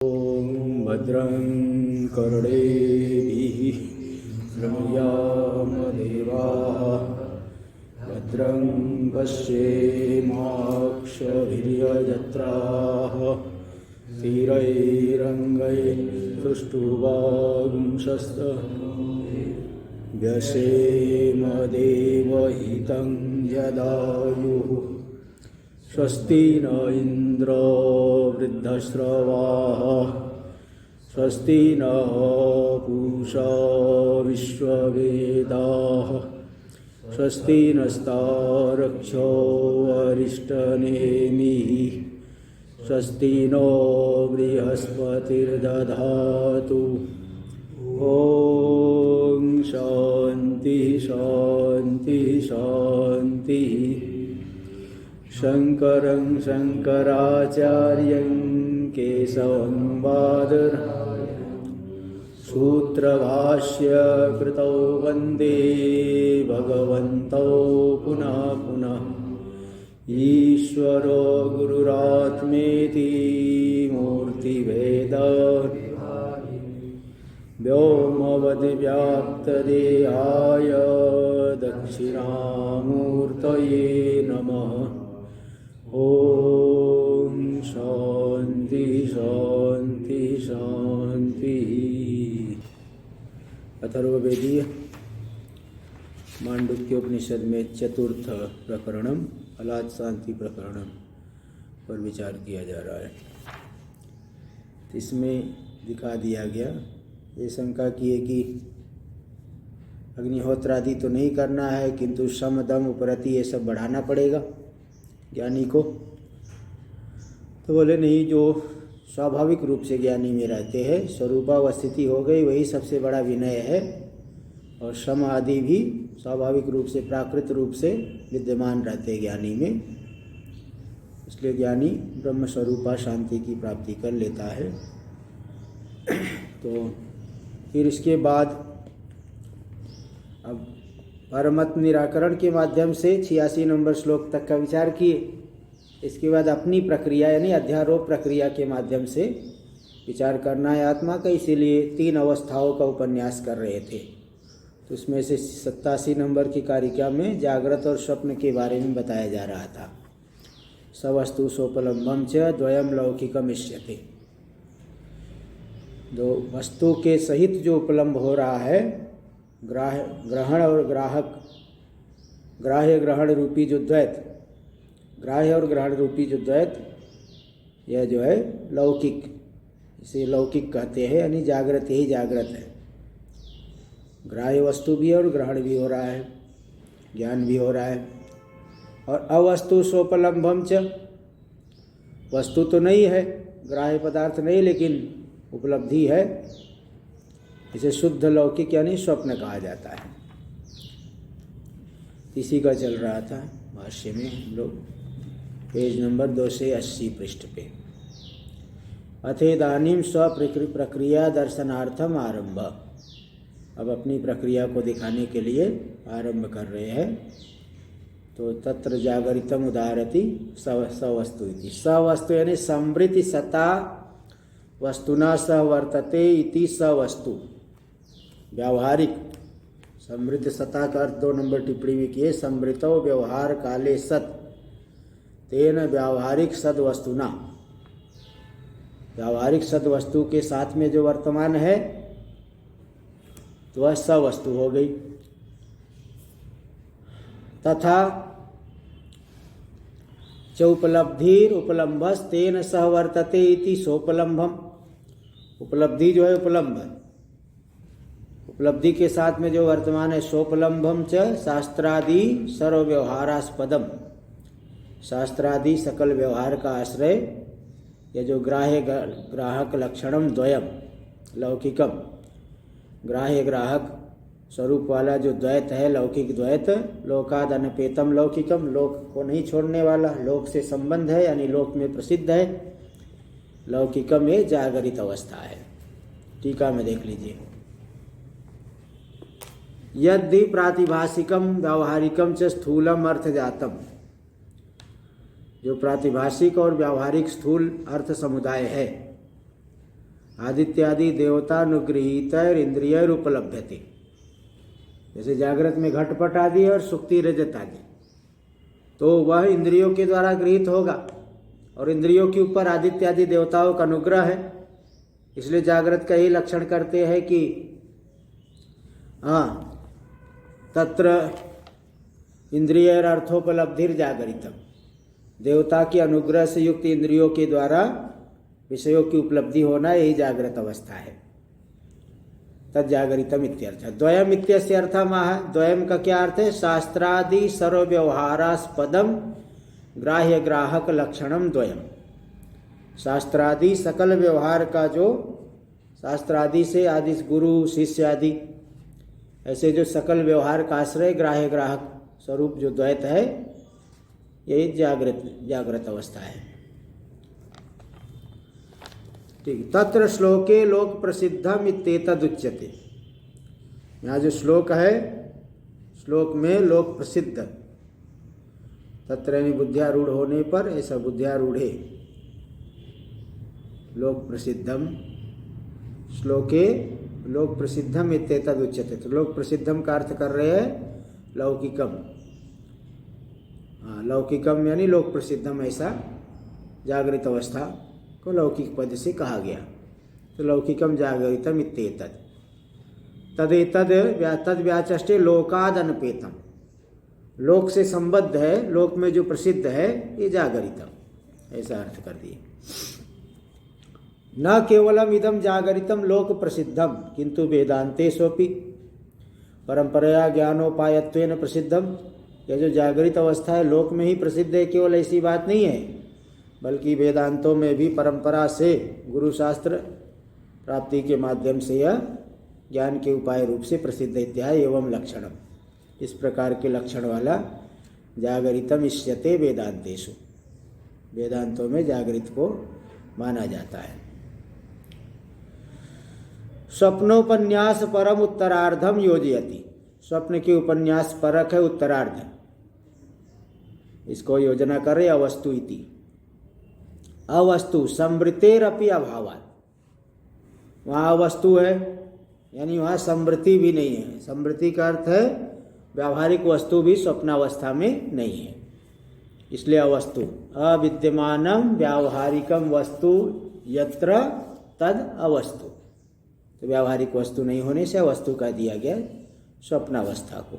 ॐ भद्रं कर्णेभिः शृणुयामदेवाः भद्रं पश्येमाक्षभिर्यजत्राः स्थिरैरङ्गैः व्यसेमदेवहितं यदायुः स्वस्ति न इंद्रो वृद्धश्रवाः स्वस्ति न पूषा विश्ववेदाः स्वस्ति नस्तारक्षो अरिष्टनेमिः स्वस्ति नो बृहस्पतिर्दधातु। ॐ शान्ति शान्ति शान्ति। शङ्करं शङ्कराचार्यं केशवं बादरायणं सूत्रभाष्य कृतौ वन्दे भगवन्तौ पुनः पुनः। ईश्वरो गुरुरात्मेति मूर्तिभेदविभागिने व्योमवद्व्याप्तदेहाय दक्षिणामूर्तये नमः। ओम शांति शांति शांति। अथर्ववेदीय मांडुक्योपनिषद में चतुर्थ प्रकरणम अलाद शांति प्रकरणम पर विचार किया जा रहा है। इसमें दिखा दिया गया, ये शंका की है कि अग्निहोत्र आदि तो नहीं करना है, किंतु शम दम उपरति ये सब बढ़ाना पड़ेगा ज्ञानी को। तो बोले नहीं, जो स्वाभाविक रूप से ज्ञानी में रहते हैं, स्वरूपावस्थिति हो गई, वही सबसे बड़ा विनय है। और श्रम आदि भी स्वाभाविक रूप से प्राकृत रूप से विद्यमान रहते हैं ज्ञानी में, इसलिए ज्ञानी ब्रह्म स्वरूपा शांति की प्राप्ति कर लेता है। तो फिर इसके बाद अब परमत निराकरण के माध्यम से 86 नंबर श्लोक तक का विचार किए। इसके बाद अपनी प्रक्रिया यानी अध्यारोप प्रक्रिया के माध्यम से विचार करना है आत्मा का, इसीलिए 3 अवस्थाओं का उपन्यास कर रहे थे। तो उसमें से 87 नंबर की कारिका में जागृत और स्वप्न के बारे में बताया जा रहा था। सवस्तु सोपलम्बम च द्वयम लौकिकम इष्यते। दो वस्तु के सहित जो उपलम्ब हो रहा है, ग्रहण और ग्राह्य ग्रहण रूपी जो द्वैत, ग्राह्य और ग्रहण रूपी जो द्वैत, यह जो है लौकिक, इसे लौकिक कहते हैं, यानी जागृत ही जागृत है। ग्राह्य वस्तु भी और ग्रहण भी हो रहा है, ज्ञान भी हो रहा है। और अवस्तु सोपलम्भम च, वस्तु तो नहीं है, ग्राह्य पदार्थ नहीं, लेकिन उपलब्धि है, इसे शुद्ध लौकिक यानी स्वप्न कहा जाता है। इसी का चल रहा था भाष्य में हम लोग, पेज नंबर 280 पृष्ठ पे। अथेदानीम स्वप्रक्रिया दर्शनार्थम आरंभ। अब अपनी प्रक्रिया को दिखाने के लिए आरंभ कर रहे हैं। तो तत्र जागरितम उदाहरति सवस्तु इति। सवस्तु यानी समृति सता वस्तुना सह वर्तते इति सवस्तु। व्यावहारिक समृद्ध सता का अर्थ 2 नंबर टिप्पणी में किए, समृतो व्यवहार काले सत तेन व्यावहारिक सद वस्तुना। व्यावहारिक सद वस्तु के साथ में जो वर्तमान है तो वह सवस्तु हो गई। तथा च उपलब्धिर उपलम्भस तेन सह वर्तते इति सोपलम्भम। उपलब्धि जो है उपलम्भ, उपलब्धि के साथ में जो वर्तमान है सोपलम्भम च शास्त्रादि सर्व व्यवहारास्पदम। शास्त्रादि सकल व्यवहार का आश्रय, यह जो ग्राह्य ग्राहक लक्षणम द्वयम लौकिकम, ग्राह्य ग्राहक स्वरूप वाला जो द्वैत है, लौकिक द्वैत, लोकाद अनपेतम लौकिकम, लोक को नहीं छोड़ने वाला, लोक से संबंध है यानी लोक में प्रसिद्ध है। लौकिकम ये जागरित अवस्था है। टीका में देख लीजिए, यदि प्रातिभाषिकम व्यावहारिकम च स्थूलम अर्थजातम। जो प्रातिभाषिक और व्यावहारिक स्थूल अर्थ समुदाय है, आदित्यादि देवतानुगृहीत इंद्रिय उपलभ्यते। जैसे जागृत में घटपट आदि और सुक्ति रजत आदि, तो वह इंद्रियों के द्वारा गृहीत होगा और इंद्रियों के ऊपर आदित्यादि देवताओं का अनुग्रह है। इसलिए जागृत का यही लक्षण करते हैं कि तत्र इंद्रिय अर्थोपलब्धिर जागरितम, देवता के अनुग्रह से युक्त इंद्रियों के द्वारा विषयों की उपलब्धि होना यही जागृत अवस्था है। तज्जागरितम इत्यर्थ। द्वयम इत्यस्य अर्थः है, द्वयम का क्या अर्थ है? शास्त्रादि सर्वव्यवहारास्पदम ग्राह्य ग्राहक लक्षणम द्वयम। शास्त्रादि सकल व्यवहार का, जो शास्त्रादि से आदि गुरु शिष्य आदि ऐसे जो सकल व्यवहार का आश्रय ग्राह्य ग्राहक स्वरूप जो द्वैत है, यही जागृत अवस्था है। ठीक। तत्र श्लोके लोक प्रसिद्धम इत्येतद् उच्यते। यहाँ जो श्लोक है, श्लोक में लोक प्रसिद्ध, तत्र यानी बुद्ध्यारूढ़ होने पर, ऐसा बुद्ध्यारूढ़े लोक प्रसिद्धम, श्लोके लोक प्रसिद्धम इत्येतद् उच्यते। तो लोक प्रसिद्धम का अर्थ कर रहे हैं लौकिकम। लौकिकम यानी लोक प्रसिद्धम, ऐसा जागृत अवस्था को लौकिक पद से कहा गया। तो लौकिकम जागरितम इत्येतद्। तद व्याचष्टे लोकाद अनपेतम, लोक से संबद्ध है, लोक में जो प्रसिद्ध है, ये जागरितम, ऐसा अर्थ कर दिए। न केवलम इदम जागरितम लोक प्रसिद्धम किंतु वेदांते सोपि परंपराया ज्ञानोपायत्वेन प्रसिद्धम। यह जो जागृत अवस्था है लोक में ही प्रसिद्ध है, केवल ऐसी बात नहीं है, बल्कि वेदांतों में भी परंपरा से गुरु शास्त्र प्राप्ति के माध्यम से यह ज्ञान के उपाय रूप से प्रसिद्ध इत्यादि एवं लक्षणम, इस प्रकार के लक्षण वाला जागरितम इष्यते वेदांतेषु, वेदांतों में जागृत को माना जाता है। स्वप्नोपन्यास परम उत्तरार्धम योजयति, स्वप्न के उपन्यास परक है उत्तरार्ध, इसको योजना कर रहे अवस्तु इति। अवस्तु समृतेरपि अभावात्, वहाँ अवस्तु है यानी वहाँ समृति भी नहीं है। समृति का अर्थ है व्यावहारिक वस्तु भी स्वप्नावस्था में नहीं है, इसलिए अवस्तु। अविद्यमानम व्यावहारिकम वस्तु यत्र तद अवस्तु, तो व्यावहारिक वस्तु नहीं होने से वस्तु का दिया गया स्वप्नावस्था को,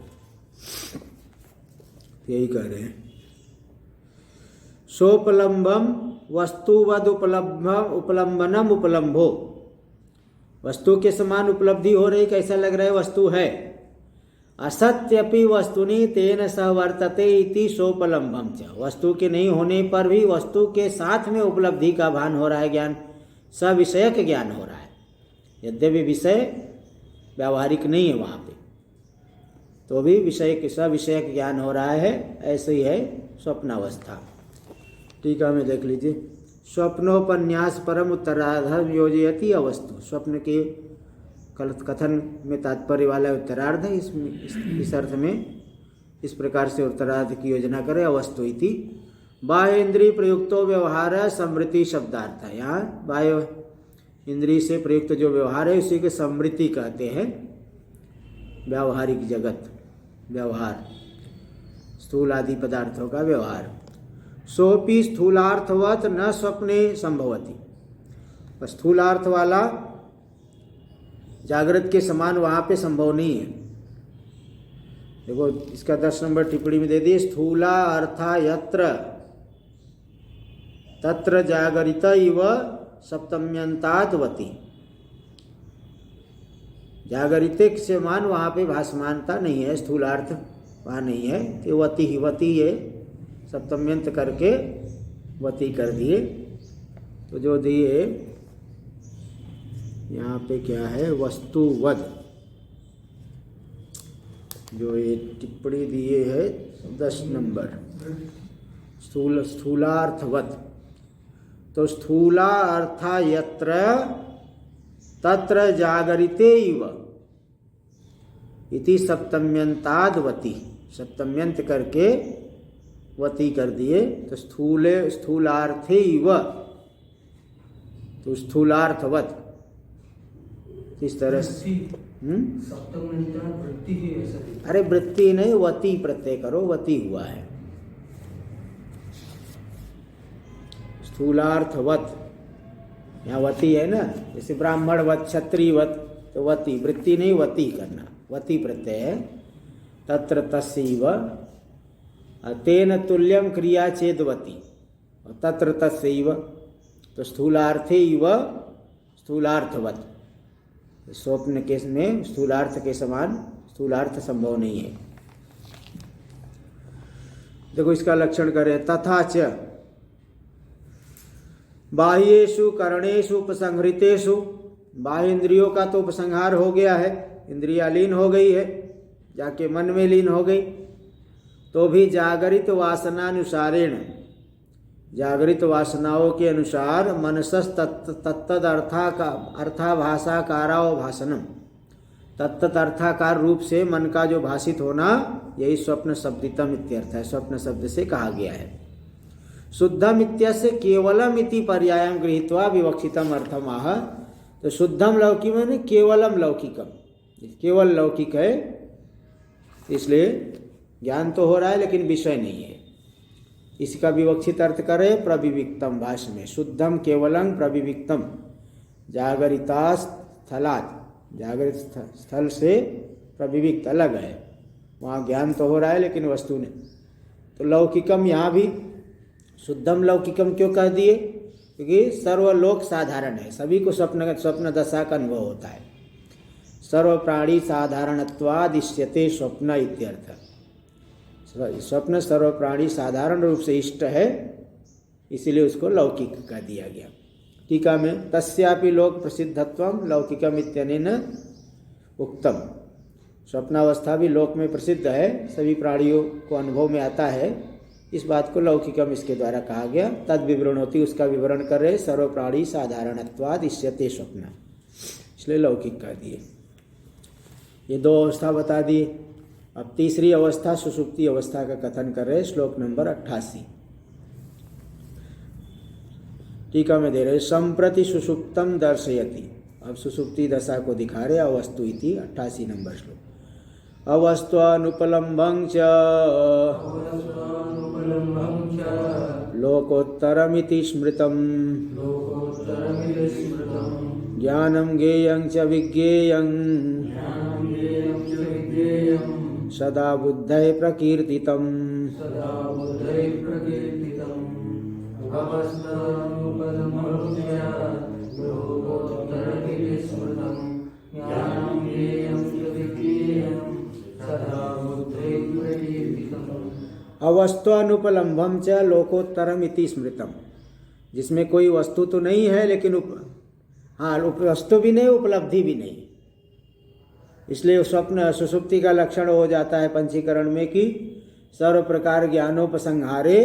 यही कह रहे हैं। सोपलम्बम वस्तुवद उपलम्बनम उपलम्भो, वस्तु के समान उपलब्धि हो रही, कैसा लग रहा है? वस्तु है। असत्यपि वस्तुनि तेन सह वर्तते इति सोपलम्बम च, वस्तु के नहीं होने पर भी वस्तु के साथ में उपलब्धि का भान हो रहा है, ज्ञान सविषयक ज्ञान हो रहा है, यद्यपि विषय व्यावहारिक नहीं है वहाँ पे, तो भी विषय के सविषयक ज्ञान हो रहा है। ऐसे ही है स्वप्नावस्था। टीका में देख लीजिए, स्वप्नोपन्यास परम उत्तरार्ध योजयति अवस्तु, स्वप्न के कथन में तात्पर्य वाला उत्तरार्ध है, इस अर्थ में इस प्रकार से उत्तरार्ध की योजना करे। अवस्तु इति बाह्य इंद्रिय प्रयुक्तो व्यवहार समृति शब्दार्थ है। यहाँ बाह्य इंद्रिय से प्रयुक्त जो व्यवहार है उसी के समृति कहते हैं। व्यावहारिक जगत, व्यवहार, स्थूल आदि पदार्थों का व्यवहार। सोपि स्थूलार्थवत न स्वप्ने संभवति, स्थूलार्थ वाला जागृत के समान वहाँ पे संभव नहीं है। देखो इसका 10 नंबर टिप्पणी में दे दी, स्थूला अर्था यत्र तत्र जागरित इव सप्तम्यंताद्वती, जागरित के समान वहाँ पे भासमानता नहीं है, स्थूलार्थ वहाँ नहीं है, तो वती ही वती है, सप्तम्यंत करके वती कर दिए। तो जो दिए यहाँ पे क्या है, वस्तुवद, जो ये टिप्पणी दिए है 10 नंबर, स्थूलार्थवत, तो स्थूला अर्था यत्र तत्र जागरिते इव इति सप्तम्यंताद्वती, सप्तम्यंत करके वती कर दिए, तो स्थूलार्थे इव, तो स्थूलार्थवत इस तरह से वृत्ति ही ऐसा। अरे वृत्ति नहीं, वती प्रत्यय करो, वती हुआ है। स्थूलार्थवत, यहाँ वती है ना, जैसे ब्राह्मणवत, क्षत्रियवत, तो वती, वृत्ति नहीं वती करना, वती प्रत्यय है। तत्र तस्यैव तेन तुल्यम क्रिया चेदवती, तत्र तस्यैव, तो स्थूलार्थे इव स्थूलार्थवत, स्वप्न केस में स्थूलार्थ के समान स्थूलार्थ संभव नहीं है। देखो इसका लक्षण करें, तथा च बाह्येषु करणेषु उपसंहृतेषु, बाह्य इंद्रियों का तो उपसंहार हो गया है, इंद्रिया लीन हो गई है, जाके मन में लीन हो गई, तो भी जागरित वासनानुसारेण, जागृत वासनाओं के अनुसार मनसस तत्तद अर्थाभासाकाराव भाषणम, तत्त अर्थाकार रूप से मन का जो भाषित होना, यही स्वप्न शब्दितम इत्यर्थ है, स्वप्न शब्द से कहा गया है। शुद्धम इत्यस्य केवलम इति पर्यायम गृहीत्वा विवक्षितम अर्थम आह, तो शुद्धम लौकिक माने केवलम लौकिकम, केवल लौकिक है, इसलिए ज्ञान तो हो रहा है लेकिन विषय नहीं है। इसका विवक्षित अर्थ करें प्रविविक्तम, भाष्य में शुद्धम केवलम प्रविविक्तम, जागरिता स्थलात्, जागृत स्थल से प्रविविक्त अलग है, वहाँ ज्ञान तो हो रहा है लेकिन वस्तु नहीं। तो लौकिकम यहाँ भी शुद्धम लौकिकम क्यों कह दिए? क्योंकि सर्वलोक साधारण है, सभी को स्वप्न दशा का अनुभव होता है। सर्व प्राणी साधारणत्वादिश्यते स्वप्न इत्यर्थ, स्वप्न सर्व प्राणी साधारण रूप से इष्ट है, इसीलिए उसको लौकिक कह दिया गया। टीका में तस्यापि लोक प्रसिद्धत्वम लौकिकम इत्यनेन उक्तम, स्वप्नावस्था भी लोक में प्रसिद्ध है, सभी प्राणियों को अनुभव में आता है, इस बात को लौकिकम इसके द्वारा कहा गया। तद विवरण होती, उसका विवरण कर रहे, सर्व प्राणी साधारणत्वाद इष्यते स्वप्न, इसलिए लौकिक कह दिए। ये दो अवस्था बता दिए। अब तीसरी अवस्था सुषुप्ति अवस्था का कथन कर रहे, श्लोक नंबर 88 टीका में दे रहे, संप्रति सुषुप्तम दर्शयति, अब सुषुप्ति दशा को दिखा रहे, अवस्तु इति 88 नंबर श्लोक। अवस्त्वानुपलम्भं च लोकोत्तरमिति स्मृतम् ज्ञानं ज्ञेयं च विज्ञेयं सदा बुद्धये प्रकीर्तितम्। अवस्त्वानुपलम्भम च लोकोत्तरम इति स्मृतम, जिसमें कोई वस्तु तो नहीं है लेकिन वस्तु भी नहीं, उपलब्धि भी नहीं, इसलिए स्वप्न सुषुप्ति का लक्षण हो जाता है पंचीकरण में कि सर्व प्रकार ज्ञानोपसंहारे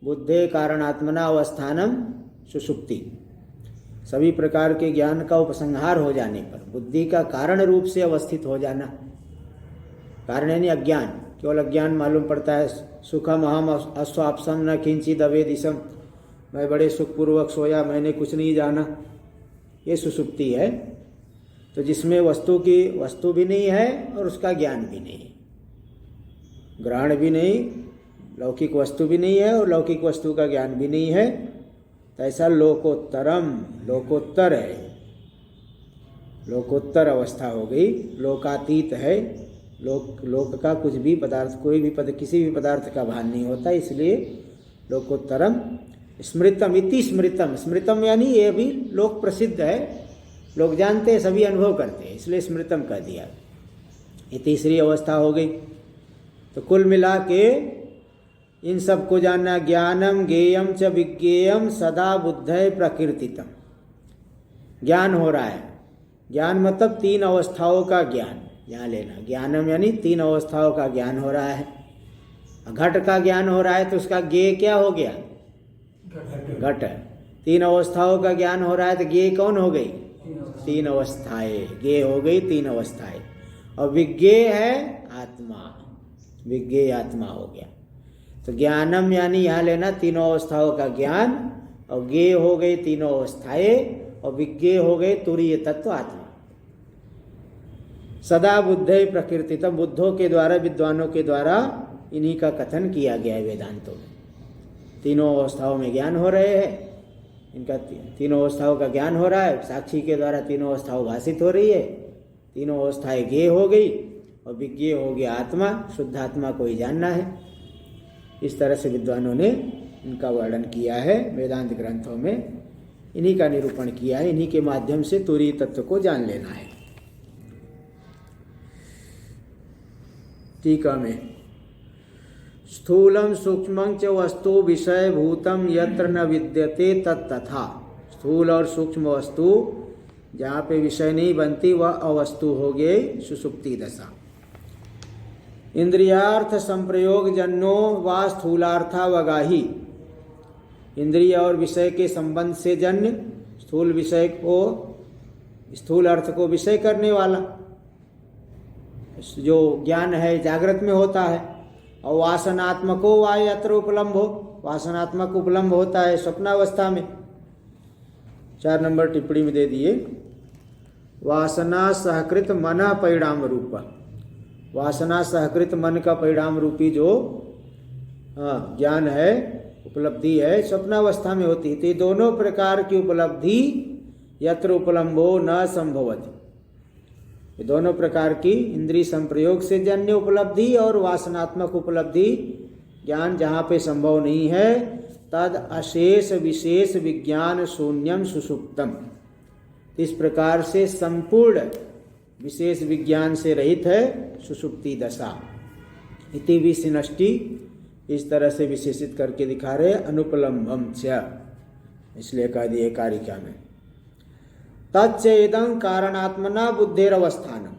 बुद्धे कारणात्मना अवस्थानम सुषुप्ति, सभी प्रकार के ज्ञान का उपसंहार हो जाने पर बुद्धि का कारण रूप से अवस्थित हो जाना, कारण यानी अज्ञान, केवल अज्ञान मालूम पड़ता है। सुखम अहम अस्वाप्सम न किंचिद अवेदिशम, मैं बड़े सुखपूर्वक सोया, मैंने कुछ नहीं जाना, ये सुषुप्ति है। तो जिसमें वस्तु भी नहीं है और उसका ज्ञान भी नहीं, ग्रहण भी नहीं, लौकिक वस्तु भी नहीं है और लौकिक वस्तु का ज्ञान भी नहीं है, तो ऐसा लोकोत्तरम, लोकोत्तर है, लोकोत्तर अवस्था हो गई, लोकातीत है, लोक का कुछ भी पदार्थ, कोई भी किसी भी पदार्थ का भान नहीं होता, इसलिए लोकोत्तरम। स्मृतम इति स्मृतम, स्मृतम यानी ये भी लोक प्रसिद्ध है, लोग जानते हैं, सभी अनुभव करते हैं, इसलिए स्मृतम कह दिया। ये तीसरी अवस्था हो गई। तो कुल मिला के इन सब को जानना, ज्ञानम ज्ञेयम च विज्ञेयम सदा बुद्धये प्रकीर्तितम, ज्ञान हो रहा है, ज्ञान मतलब तीन अवस्थाओं का ज्ञान यहाँ लेना, ज्ञानम यानी तीन अवस्थाओं का ज्ञान हो रहा है। घट का ज्ञान हो रहा है तो उसका ज्ञेय क्या हो गया? घट। तीन अवस्थाओं का ज्ञान हो रहा है तो ज्ञेय कौन हो गई? तीन अवस्थाएं, ज्ञेय हो गई तीन अवस्थाएं। और विज्ञेय है आत्मा, विज्ञेय आत्मा हो गया। तो ज्ञानम यानी यहाँ लेना तीनों अवस्थाओं का ज्ञान, और ज्ञेय हो गई तीनों अवस्थाएं, और विज्ञेय हो गई तुरीय तत्व आत्मा। सदा बुद्धे प्रकृति, तब बुद्धों के द्वारा, विद्वानों के द्वारा इन्हीं का कथन किया गया है वेदांतों में। तीनों अवस्थाओं में ज्ञान हो रहे हैं, इनका तीनों अवस्थाओं का ज्ञान हो रहा है, साक्षी के द्वारा तीनों अवस्थाओं भाषित हो रही है, तीनों अवस्थाएं ज्ञेय हो गई और विज्ञेय हो गया आत्मा, शुद्ध आत्मा को ही जानना है। इस तरह से विद्वानों ने इनका वर्णन किया है वेदांत ग्रंथों में, इन्हीं का निरूपण किया है, इन्हीं के माध्यम से तुरीय तत्व को जान लेना है। टीका में स्थूलम सूक्ष्मं च वस्तु विषय भूतम यत्र न विद्यते तत्तथा, स्थूल और सूक्ष्म वस्तु जहाँ पे विषय नहीं बनती वह अवस्तु हो गई सुषुप्ति दशा। इंद्रियार्थ संप्रयोग जन्नो व स्थूलार्थावगाही, इंद्रिय और विषय के संबंध से जन्य, स्थूल विषय को, स्थूल अर्थ को विषय करने वाला जो ज्ञान है जागृत में होता है, और वासनात्मको वा यत्र उपलम्भो, वासनात्मक उपलम्भ होता है स्वप्नावस्था में। 4 नंबर टिप्पणी में दे दिए, वासना सहकृत मन परिणाम रूप, वासना सहकृत मन का परिणाम रूपी जो ज्ञान है, उपलब्धि है, स्वप्नावस्था में होती है। तो ये दोनों प्रकार की उपलब्धि यत्र उपलम्भो न संभवति, ये दोनों प्रकार की इंद्रिय संप्रयोग से जन्य उपलब्धि और वासनात्मक उपलब्धि ज्ञान जहाँ पे संभव नहीं है, तद अशेष विशेष विज्ञान शून्यम सुषुप्तम, इस प्रकार से संपूर्ण विशेष विज्ञान से रहित है सुषुप्ति दशा। इति विशिनष्टि, इस तरह से विशेषित करके दिखा रहे अनुपलम्भम च, इसलिए कह दिए कारिका में। तच्चेदं कारणात्मना बुद्धेर अवस्थानम,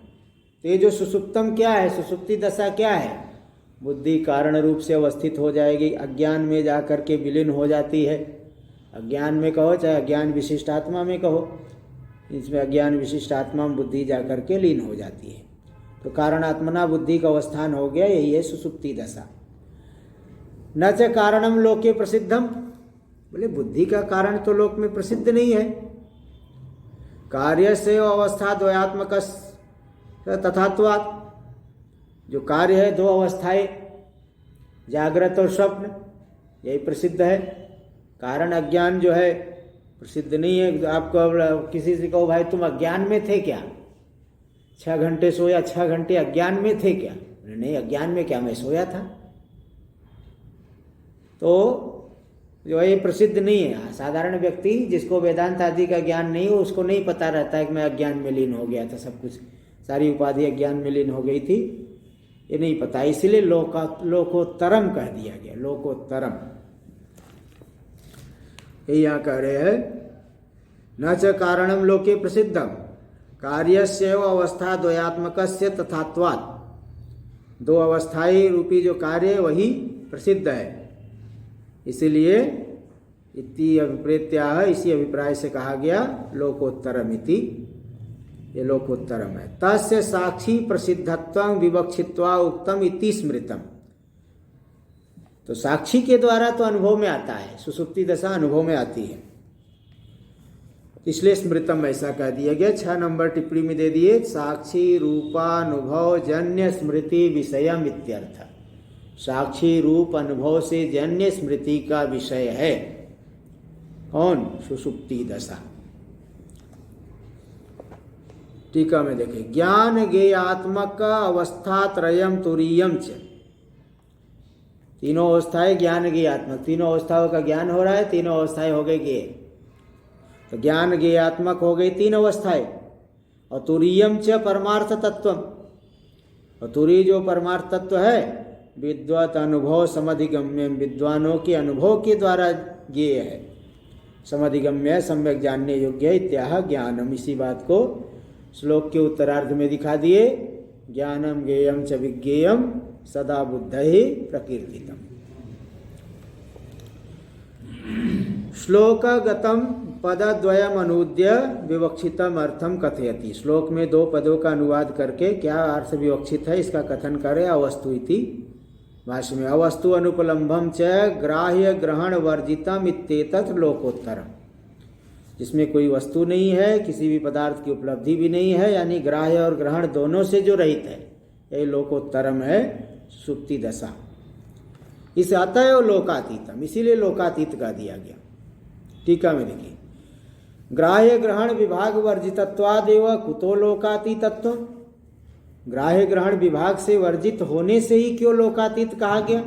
ये जो सुषुप्तम क्या है, सुषुप्ति दशा क्या है, बुद्धि कारण रूप से अवस्थित हो जाएगी, अज्ञान में जाकर के विलीन हो जाती है। अज्ञान में कहो चाहे अज्ञान विशिष्ट आत्मा में कहो, इसमें अज्ञान विशिष्ट आत्मा में बुद्धि जाकर के लीन हो जाती है। तो कारणात्मना बुद्धि का अवस्थान हो गया, यही है सुषुप्ति दशा। न च कारणम लोके प्रसिद्धम, बोले बुद्धि का कारण तो लोक में प्रसिद्ध नहीं है। कार्य से अवस्था द्वयात्मक तथात्वात्, जो कार्य है दो अवस्थाएं, जागृत और स्वप्न, यही प्रसिद्ध है। कारण अज्ञान जो है प्रसिद्ध नहीं है। आपको किसी से कहो भाई तुम अज्ञान में थे क्या, 6 घंटे सोया, 6 घंटे अज्ञान में थे क्या, नहीं अज्ञान में क्या, मैं सोया था। तो जो है ये प्रसिद्ध नहीं है। साधारण व्यक्ति जिसको वेदांत आदि का ज्ञान नहीं हो, उसको नहीं पता रहता है कि मैं अज्ञान में लीन हो गया था, सब कुछ सारी उपाधि अज्ञान में लीन हो गई थी, ये नहीं पता। इसलिए लोकोत्तरम कह दिया गया, लोकोत्तरम। ये यहाँ कह रहे हैं न च कारणम लोके प्रसिद्धम कार्यस्य अवस्था द्वयात्मकस्य तथात्वात्, दो अवस्थाएं रूपी जो कार्य वही प्रसिद्ध है, इसीलिए इति अभिप्रेत्याह, इसी अभिप्राय से कहा गया लोकोत्तरम इति, ये लोकोत्तरम है। तस्य साक्षी प्रसिद्धत्वं विवक्षित्वा उक्तम इति स्मृतम, तो साक्षी के द्वारा तो अनुभव में आता है, सुषुप्ति दशा अनुभव में आती है, इसलिए स्मृतम ऐसा कह दिया गया। 6 नंबर टिप्पणी में दे दिए, साक्षी रूपानुभव जन्य स्मृति विषयम इत्यर्थ, साक्षी रूप अनुभव से जन्य स्मृति का विषय है कौन, सुषुप्ति दशा। टीका में देखें, ज्ञान ज्ञेयात्मक अवस्था त्रयम तुरीयम च, तीनों अवस्थाएं ज्ञान ज्ञेयात्मक, तीनों अवस्थाओं का ज्ञान हो रहा है, तीनों अवस्थाएं हो गई ज्ञेय, तो ज्ञान ज्ञेयात्मक हो गई 3 अवस्थाएं। और तुरीयम च परमार्थ तत्वम, और तुरी जो परमार्थ तत्व है विद्वत अनुभव समधिगम्य, विद्वानों के अनुभव के द्वारा ज्ञेय है, समधिगम्य सम्यक जानने योग्य है, इत्याह ज्ञानम। इसी बात को श्लोक के उत्तरार्ध में दिखा दिए, ज्ञानम ज्ञेयम च विज्ञेयम सदा बुद्धि प्रकीर्तितम। श्लोकगतम पदद्वयम अनुद्य विवक्षितम अर्थम कथयति, श्लोक में 2 पदों का अनुवाद करके क्या अर्थ विवक्षित है इसका कथन करे। अवस्तु इति, भाष्य में अवस्तु अनुपलम्भम च ग्राह्य ग्रहण वर्जितम इत्येतत् लोकोत्तरम, जिसमें कोई वस्तु नहीं है, किसी भी पदार्थ की उपलब्धि भी नहीं है, यानी ग्राह्य और ग्रहण दोनों से जो रहित है, यही लोकोत्तरम है सुप्ति दशा। इस अतएव लोकातीतम, इसीलिए लोकातीत का दिया गया। टीका में देखिए, ग्राह्य ग्रहण विभाग वर्जितत्वादेव कुतो लोकातीतत्व। ग्राह्य ग्रहण विभाग से वर्जित होने से ही क्यों लोकातीत कहा गया?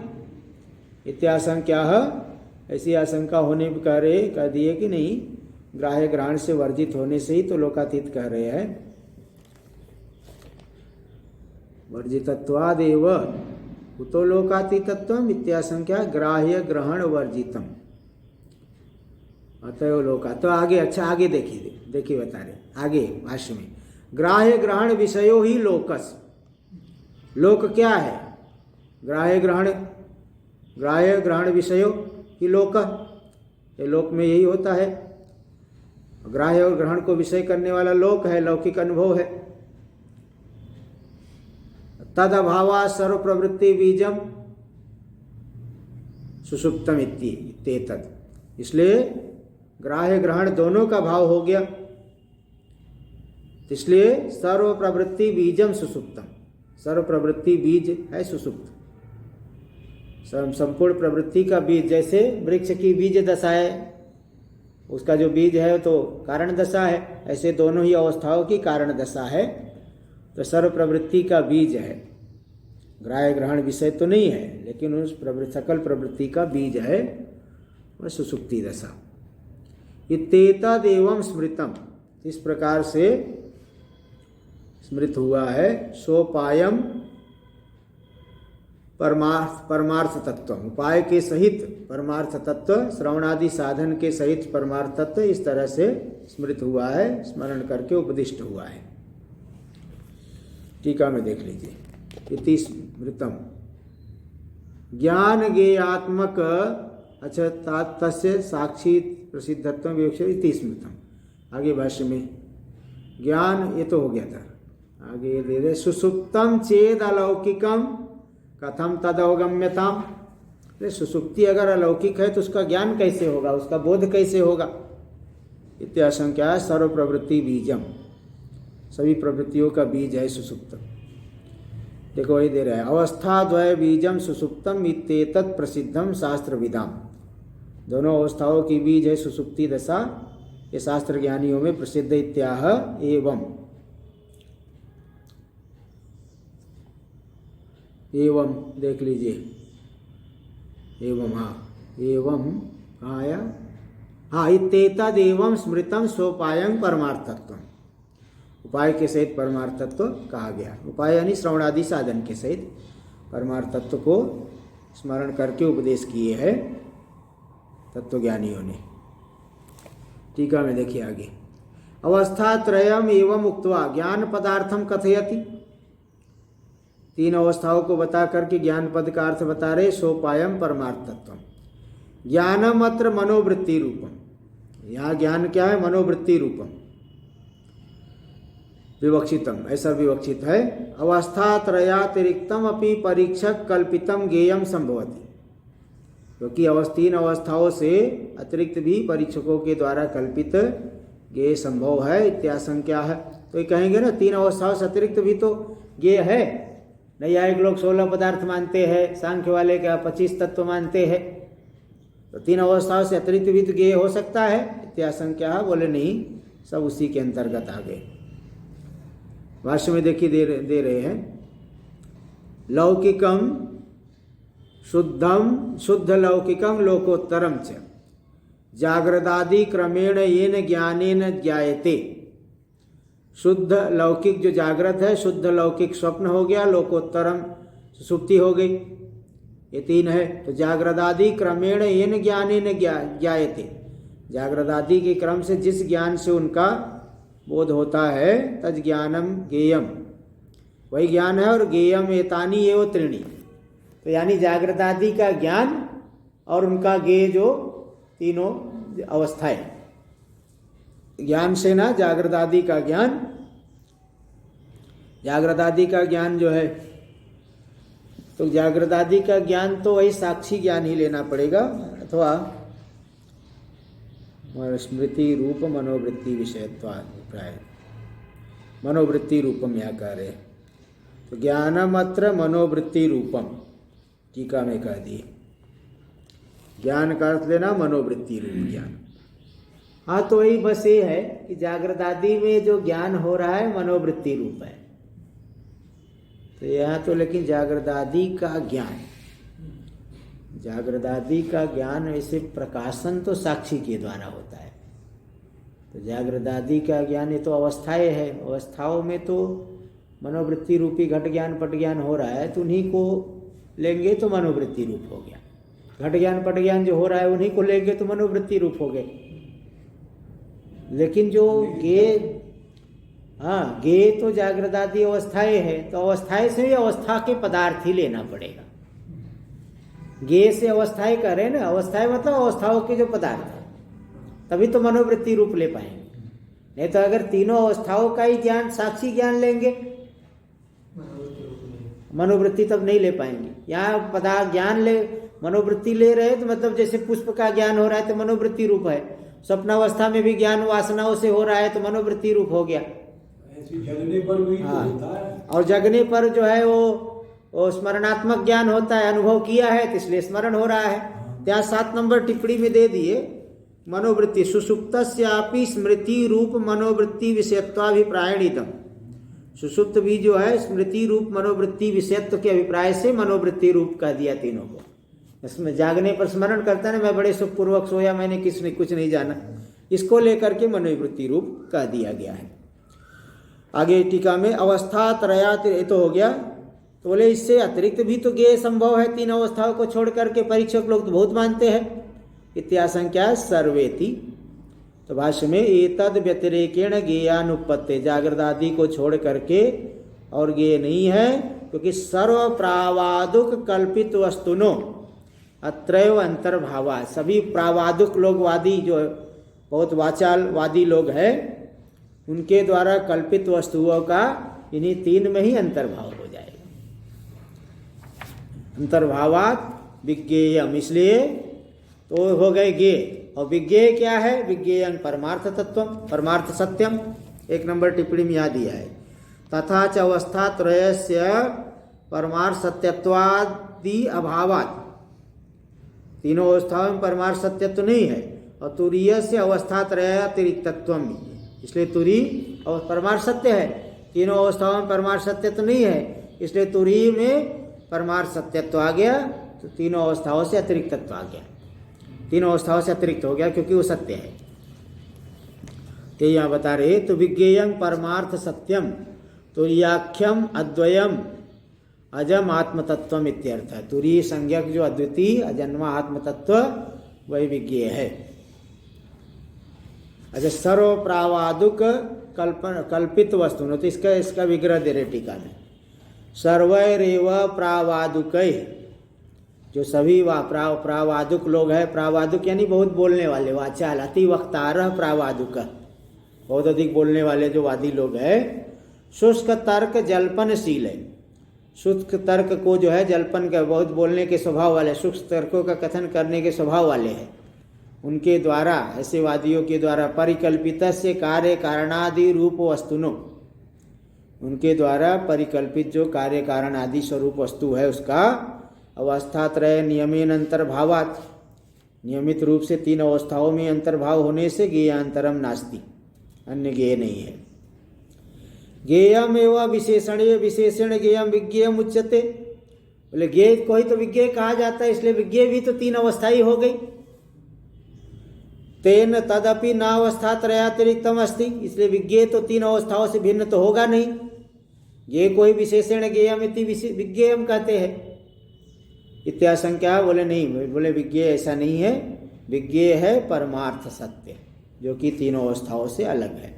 इत्याशंका, ऐसी आशंका होने पर कह दिए कि नहीं, ग्राह्य ग्रहण से वर्जित होने से ही तो लोकातीत कह रहे हैं। वर्जितत्वादेव कुतो लोकातीतत्वम इत्याशंका ग्राह्य ग्रहण वर्जितम अतएव लोका। तो आगे, अच्छा आगे देखिए बता रहे आगे भाष्य में, ग्राह्य ग्रहण विषयो ही लोकस। लोक क्या है? ग्राह्य ग्रहण विषयो ही लोक। ये लोक में यही होता है, ग्राह्य और ग्रहण को विषय करने वाला लोक है, लौकिक अनुभव है। तद अभावा सर्व प्रवृत्ति बीजम सुषुप्तम इत्येतद। इसलिए ग्राह्य ग्रहण दोनों का भाव हो गया, इसलिए सर्व प्रवृत्ति बीजम सुषुप्तम। सर्व प्रवृत्ति बीज है सुषुप्त, संपूर्ण प्रवृत्ति का बीज। जैसे वृक्ष की बीज दशा है, उसका जो बीज है तो कारण दशा है, ऐसे दोनों ही अवस्थाओं की कारण दशा है। तो सर्व प्रवृत्ति का बीज है, ग्राह्य ग्रहण विषय तो नहीं है, लेकिन उस सकल प्रवृत्ति का बीज है वह सुषुप्ति दशा। इत्येतदेवं स्मृतम, इस प्रकार से स्मृत हुआ है। सोपायम परमार्थ तत्व, उपाय के सहित परमार्थ तत्व, श्रवणादि साधन के सहित परमार्थ तत्व इस तरह से स्मृत हुआ है, स्मरण करके उपदिष्ट हुआ है। टीका में देख लीजिए, इति स्मृतम ज्ञान ज्ञेयात्मक, अच्छा तस्य साक्षी प्रसिद्धत्व विवक्षित इति स्मृतम। आगे भाष्य में ज्ञान, ये तो हो गया था, आगे ये दे रहे सुसुप्तम चेद अलौकिकम कथम तदवगम्यताम। सुसुप्ति अगर अलौकिक है तो उसका ज्ञान कैसे होगा, उसका बोध कैसे होगा? इत्याशंका है सर्व प्रवृत्ति बीजम, सभी प्रवृत्तियों का बीज है सुसुप्त। देखो वही दे रहा है, अवस्था द्वय बीजम सुसुप्तम इत्येतत् प्रसिद्धम शास्त्र विदाम। दोनों अवस्थाओं की बीज है सुसुप्ति दशा, ये शास्त्र ज्ञानियों में प्रसिद्ध। इत्याह एवं देख लीजिए, एवं आया इत्येतदेवं स्मृतम सोपायं परमार्थत्वम। उपाय के सहित परमार्थ तत्व कहा गया। उपाय यानी श्रवणादि साधन के सहित परमार्थ तत्व को स्मरण करके उपदेश किए हैं तत्वज्ञानियों ने। टीका में देखिए आगे, अवस्था त्रयम एवं उक्त्वा ज्ञान पदार्थम कथयति। तीन अवस्थाओं को बता करके ज्ञान पद का अर्थ बता रहे। सोपायम परमार्थ तत्व ज्ञानम अत्र मनोवृत्ति रूपम। यहाँ ज्ञान क्या है? मनोवृत्ति रूपम विवक्षितम, ऐसा विवक्षित है। अवस्था त्रयातिरिक्तम अपि परीक्षक कल्पितम ज्ञेयम संभवति, क्योंकि तीन अवस्थाओं से अतिरिक्त भी परीक्षकों के द्वारा कल्पित ज्ञेय संभव है। इत्याशंका है, तो ये कहेंगे ना तीन अवस्थाओं से अतिरिक्त भी तो ज्ञेय है। नैयायिक लोग 16 पदार्थ मानते हैं, सांख्य वाले क्या 25 तत्व मानते हैं, तो तीन अवस्थाओं से अतिरिक्त भी तो ज्ञेय हो सकता है। इत्याशंका है, बोले नहीं, सब उसी के अंतर्गत आ गए। भाष्य में देखिए दे रहे हैं, लौकिकम शुद्ध लौकिकम लोकोत्तरम च जागृदादि क्रमेण येन ज्ञानेन ज्ञायते। शुद्ध लौकिक जो जागृत है, शुद्ध लौकिक स्वप्न हो गया, लोकोत्तरम सुषुप्ति हो गई, ये तीन है। तो जागृदादि क्रमेण येन ज्ञानेन ज्ञायते, जागृदादि के क्रम से जिस ज्ञान से उनका बोध होता है, तज ज्ञानम ज्ञेयम, वही ज्ञान है। और ज्ञेयम एतानि एव त्रीणि, तो यानी जागृतादि का ज्ञान और उनका ज्ञेय जो तीनों अवस्थाएं, ज्ञान से ना जागृतादि का ज्ञान, जागृतादि का ज्ञान जो है, तो जागृतादि का ज्ञान तो वही साक्षी ज्ञान ही लेना पड़ेगा, अथवा स्मृति रूप मनोवृत्ति विषयत्वाभिप्राय, मनोवृत्ति रूपम यह कह रहे। तो ज्ञानमत्र मनोवृत्ति रूपम, टीका में कह दिए। ज्ञान का अर्थ लेना मनोवृत्ति रूप ज्ञान। हाँ, तो वही बस ये है कि जागृत आदि में जो ज्ञान हो रहा है मनोवृत्ति रूप है। तो यहाँ तो लेकिन जागृत आदि का ज्ञान, जागृत आदि का ज्ञान ऐसे प्रकाशन तो साक्षी के द्वारा होता है। तो जागृत आदि का ज्ञान ये तो अवस्थाएं है, अवस्थाओं में तो मनोवृत्ति रूपी घट ज्ञान पट ज्ञान हो रहा है, तो उन्हीं को लेंगे तो मनोवृत्ति रूप हो गया। घट ज्ञान पट ज्ञान जो हो रहा है उन्हीं को लेंगे तो मनोवृत्ति रूप हो गए। लेकिन जो गे तो जागृत आदि अवस्थाएं है, तो अवस्थाएं से ही अवस्था के पदार्थ ही लेना पड़ेगा। गे से अवस्थाएं कह रहे हैं ना, अवस्थाएं मतलब अवस्थाओं के जो पदार्थ है, तभी तो मनोवृत्ति रूप ले पाएंगे। नहीं तो अगर तीनों अवस्थाओं का ही ज्ञान साक्षी ज्ञान लेंगे, मनोवृत्ति तब नहीं ले पाएंगे। यहाँ पदार्थ ज्ञान ले मनोवृत्ति ले रहे तो मतलब जैसे पुष्प का ज्ञान हो रहा है तो मनोवृत्ति रूप है, स्वप्नावस्था में भी ज्ञान वासनाओं से हो रहा है तो मनोवृत्ति रूप हो गया। जगने पर भी होता है। और जगने पर जो है वो स्मरणात्मक ज्ञान होता है, अनुभव किया है तो इसलिए स्मरण हो रहा है। ત્યાં 7 नंबर टिप्पणी में दे दिए मनोवृत्ति सुषुप्तस्यापि स्मृति रूप मनोवृत्ति विषयत्वाभिप्रायणितम। सुषुप्त भी जो है स्मृति रूप मनोवृत्ति विषयत्व के अभिप्राय से मनोवृत्ति रूप कह दिया तीनों को। इसमें जागने पर स्मरण करता है ना, मैं बड़े सुखपूर्वक सोया, मैंने कुछ नहीं जाना, इसको लेकर के मनोवृत्ति रूप कह दिया गया है। आगे टीका में अवस्था त्रयात तो हो गया, तो बोले इससे अतिरिक्त भी तो ज्ञेय संभव है। तीन अवस्थाओं को छोड़ करके परीक्षक लोग तो बहुत मानते हैं। इत्याशंका सर्वेति। तो भाष्य में एतद व्यतिरेकेण ज्ञेयानुपत्ति, जागृत आदि को छोड़ करके और ज्ञेय नहीं है, क्योंकि सर्व प्रावादुक कल्पित वस्तुनो अत्रैव अंतर्भावा। सभी प्रावादुक लोग वादी जो बहुत वाचालवादी लोग हैं, उनके द्वारा कल्पित वस्तुओं का इन्हीं तीन में ही अंतर्भाव हो जाएगा। अंतर्भावात विज्ञेयम, इसलिए तो हो गए ज्ञेय। और विज्ञेय क्या है? विज्ञेयं परमार्थ तत्वम, परमार्थ सत्यम। 1 नंबर टिप्पणी में यहाँ दिया है। तथा च अवस्था त्रयस्य परमार्थ सत्यत्वादि अभावात्, तीनों अवस्थाओं में परमार्थ सत्यत्व नहीं है। और तुरीय से अवस्था त्रय अतिरिक्तत्वम, इसलिए तुरी और परमार्थ सत्य है, तीनों अवस्थाओं में परमार्थ सत्यत्व नहीं है, इसलिए तुरी में परमार्थ सत्यत्व आ गया, तो तीनों अवस्थाओं से अतिरिक्त तत्व आ गया। तीनों अवस्थाओं से अतिरिक्त हो गया क्योंकि वो सत्य है। तो यहाँ बता रहे, तो विज्ञेयं परमार्थ सत्यम तुरीयाख्यम अद्वयम अजम आत्मतत्वम इत्यर्थ है। तुरीय संज्ञक जो अद्वितीय अजन्मा आत्मतत्व वही विज्ञेय है। अच्छा, सर्व प्रावादुक कल्पित वस्तु, तो इसका विग्रह दे रहे टीका में। सर्वैरेव प्रावादुकै, जो सभी प्रावादुक लोग हैं, प्रावादुक यानी बहुत बोलने वाले, वाचाल अति वक्तारः प्रावादुक, बहुत अधिक बोलने वाले जो वादी लोग हैं। शुष्क तर्क जल्पनशील है, शुष्क तर्क को जो है जल्पन का, बहुत बोलने के स्वभाव वाले, शुष्क तर्कों का कथन करने के स्वभाव वाले हैं। उनके द्वारा, ऐसे वादियों के द्वारा परिकल्पित से कार्य कारणादि रूप वस्तुनो, उनके द्वारा परिकल्पित जो कार्य कारण आदि स्वरूप वस्तु है उसका अवस्थात्रय नियमेन अंतर्भावात्, नियमित रूप से तीन अवस्थाओं में अंतर्भाव होने से ज्ञेयांतरम नास्ति, अन्य ज्ञेय नहीं है। ज्ञेयम एवं विशेषणीय विशेषण ज्ञेयम विज्ञेयम उच्यते, बोले ज्ञेय को ही तो विज्ञेय कहा जाता है, इसलिए विज्ञेय भी तो तीन अवस्था ही हो गई। तेन तदपि न अवस्था त्रयातिरिक्तम अस्ति, इसलिए विज्ञेय तो तीन अवस्थाओं से भिन्न तो होगा नहीं। ज्ञेय को ही विशेषण ज्ञेयम इति विज्ञेयम कहते हैं। इत्याशंका, बोले नहीं, बोले विज्ञेय ऐसा नहीं है, विज्ञेय है परमार्थ सत्य, जो कि तीनों अवस्थाओं से अलग है।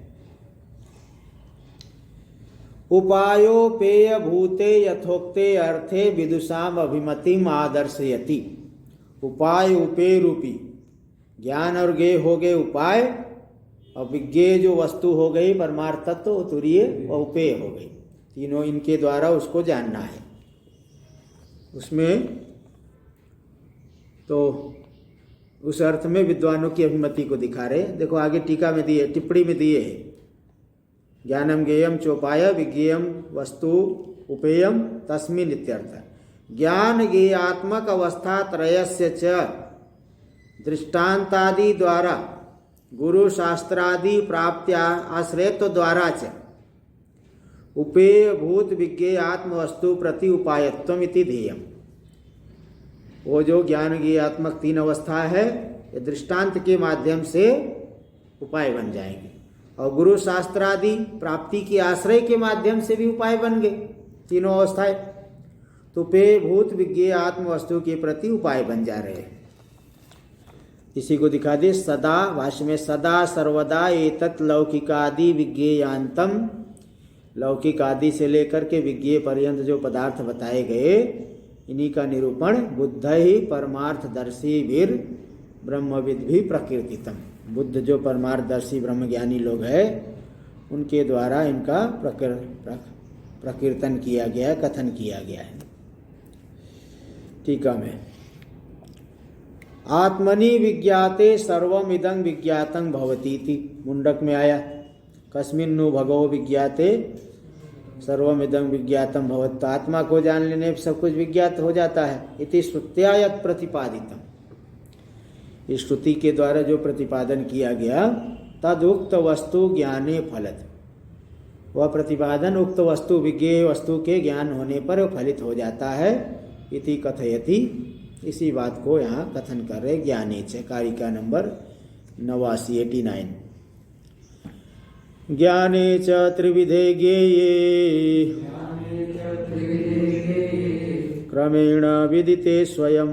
उपायोपेय भूते यथोक्ते अर्थे विदुषाम अभिमतिम आदर्शयति। उपाय उपेय रूपी, ज्ञान और ज्ञेय हो गए उपाय, और विज्ञेय जो वस्तु हो गई परमार्थ तत्व, तुरीय और उपेय हो गई। तीनों इनके द्वारा उसको जानना है। उसमें तो उस अर्थ में विद्वानों की अभिमति को दिखा रहे। देखो आगे टीका में दिए, टिप्पणी में दिए है, ज्ञानम ज्ञेयम चोपाय विज्ञेयम वस्तु उपेयम तस्मिन् इत्यर्थ। ज्ञान ज्ञेयात्मक अवस्था त्रयस्य च दृष्टांतादि द्वारा गुरु शास्त्रादि प्राप्त्या आश्रयत्व द्वारा च उपेय भूत विज्ञेय आत्म वस्तु प्रति उपायत्वम इति ध्येयम्। वो जो ज्ञान ज्ञेयात्मक 3 अवस्था है, ये दृष्टांत के माध्यम से उपाय बन जाएंगे, और गुरु शास्त्रादि प्राप्ति के आश्रय के माध्यम से भी उपाय बन गए। तीनों अवस्थाएं तो पे भूत विज्ञेय आत्म वस्तु के प्रति उपाय बन जा रहे हैं। इसी को दिखा दे। सदा, भाष्य में सदा सर्वदा एतत् लौकिकादि विज्ञेयांतम, लौकिक आदि से लेकर के विज्ञेय पर्यंत जो पदार्थ बताए गए, इन्हीं का निरूपण बुद्ध ही परमार्थदर्शी वीर ब्रह्मविद भी प्रकीर्तितम। बुद्ध जो परमार्थदर्शी ब्रह्मज्ञानी लोग हैं, उनके द्वारा इनका प्रकीर्तन किया गया, कथन किया गया है। टीका में आत्मनि विज्ञाते सर्वम इदं विज्ञातं भवतीति, मुंडक में आया कस्मिन्नु भगवो विज्ञाते सर्वम इदं विज्ञातं भवत। आत्मा को जान लेने सब कुछ विज्ञात हो जाता है। इति श्रुत्या यत् प्रतिपादितम, इस श्रुति के द्वारा जो प्रतिपादन किया गया, तदुक्त वस्तु ज्ञाने फलत, वह प्रतिपादन उक्त वस्तु विज्ञेय वस्तु के ज्ञान होने पर फलित हो जाता है। इति कथयति, इसी बात को यहाँ कथन कर रहे ज्ञाने च, कारिका नंबर 89 89। ज्ञाने च त्रिविधे ज्ञेये क्रमेण विदिते स्वयं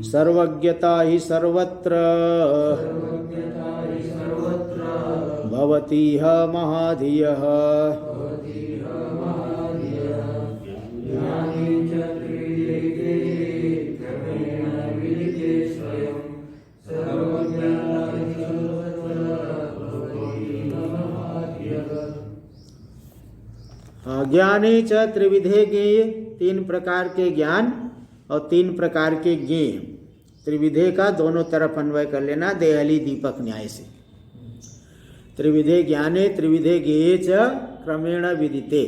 सर्वज्ञता हि सर्वत्र भवतीह महाधियः। ज्ञाने च त्रिविधे ज्ञेय, 3 प्रकार के ज्ञान और 3 प्रकार के ज्ञेय। त्रिविधे का दोनों तरफ अन्वय कर लेना देहली दीपक न्याय से। त्रिविधे ज्ञाने त्रिविधे ज्ञेये च क्रमेण विदिते,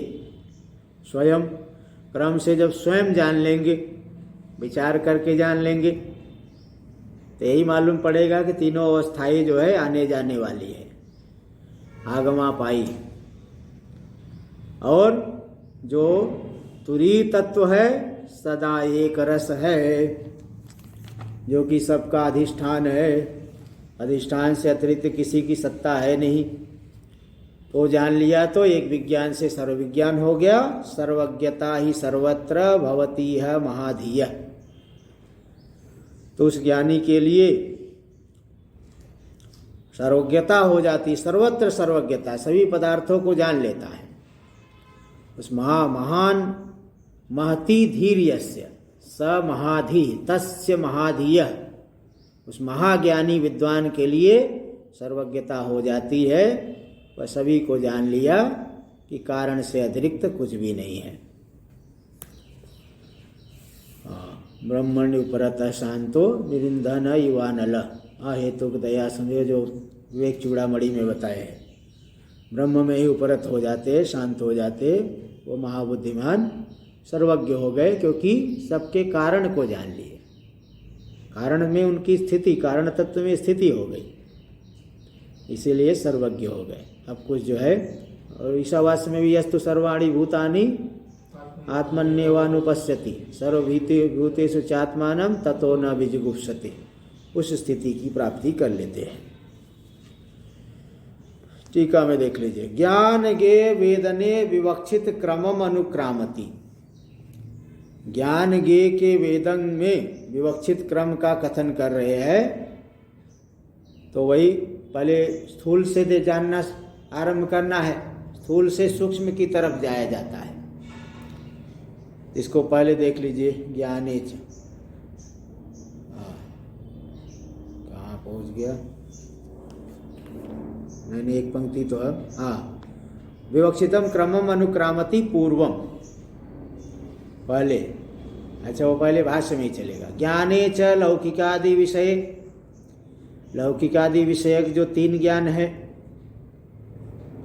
स्वयं, क्रम से जब स्वयं जान लेंगे, विचार करके जान लेंगे, तो यही मालूम पड़ेगा कि तीनों अवस्थाएं जो है आने जाने वाली है, आगमा पाई। और जो तुरी तत्व है सदा एक रस है, जो कि सबका अधिष्ठान है, अधिष्ठान से अतिरिक्त किसी की सत्ता है नहीं, तो जान लिया तो एक विज्ञान से सर्वविज्ञान हो गया। सर्वज्ञता ही सर्वत्र भवती है महाधीय, तो उस ज्ञानी के लिए सर्वज्ञता हो जाती, सर्वत्र सर्वज्ञता, सभी पदार्थों को जान लेता है। उस महान महती धीर्यस्य स महाधि तस्य महाधीय, उस महाज्ञानी विद्वान के लिए सर्वज्ञता हो जाती है। वह सभी को जान लिया कि कारण से अतिरिक्त कुछ भी नहीं है। ब्रह्मण्य उपरतः शांतो निरिंधन युवानल अहेतुक दया समझो, जो विवेक चूड़ामणि में बताए हैं। ब्रह्म में ही उपरत हो जाते, शांत हो जाते, वो महाबुद्धिमान सर्वज्ञ हो गए, क्योंकि सबके कारण को जान लिए। कारण में उनकी स्थिति, कारण तत्व में स्थिति हो गई, इसीलिए सर्वज्ञ हो गए। अब कुछ जो है, और ईशावास्य में भी यस्तु सर्वाणि भूतानि आत्मन्येवानुपश्यति सर्वभूतेषु चात्मानं ततो न विजुगुप्सति, उस स्थिति की प्राप्ति कर लेते हैं। टीका में देख लीजिए, ज्ञान गे वेदने विवक्षित क्रमम अनुक्रामति। ज्ञान गे के वेदन में विवक्षित क्रम का कथन कर रहे हैं। तो वही पहले स्थूल से दे जानना आरंभ करना है, स्थूल से सूक्ष्म की तरफ जाया जाता है। इसको पहले देख लीजिए, ज्ञानेच कहाँ पहुँच गया, मैंने एक पंक्ति तो है। विवक्षितम क्रमम अनुक्रामति पूर्वम, पहले अच्छा, वो पहले भाष्य में ही चलेगा। ज्ञाने च लौकिकादि विषय, लौकिकादि विषयक जो 3 ज्ञान है,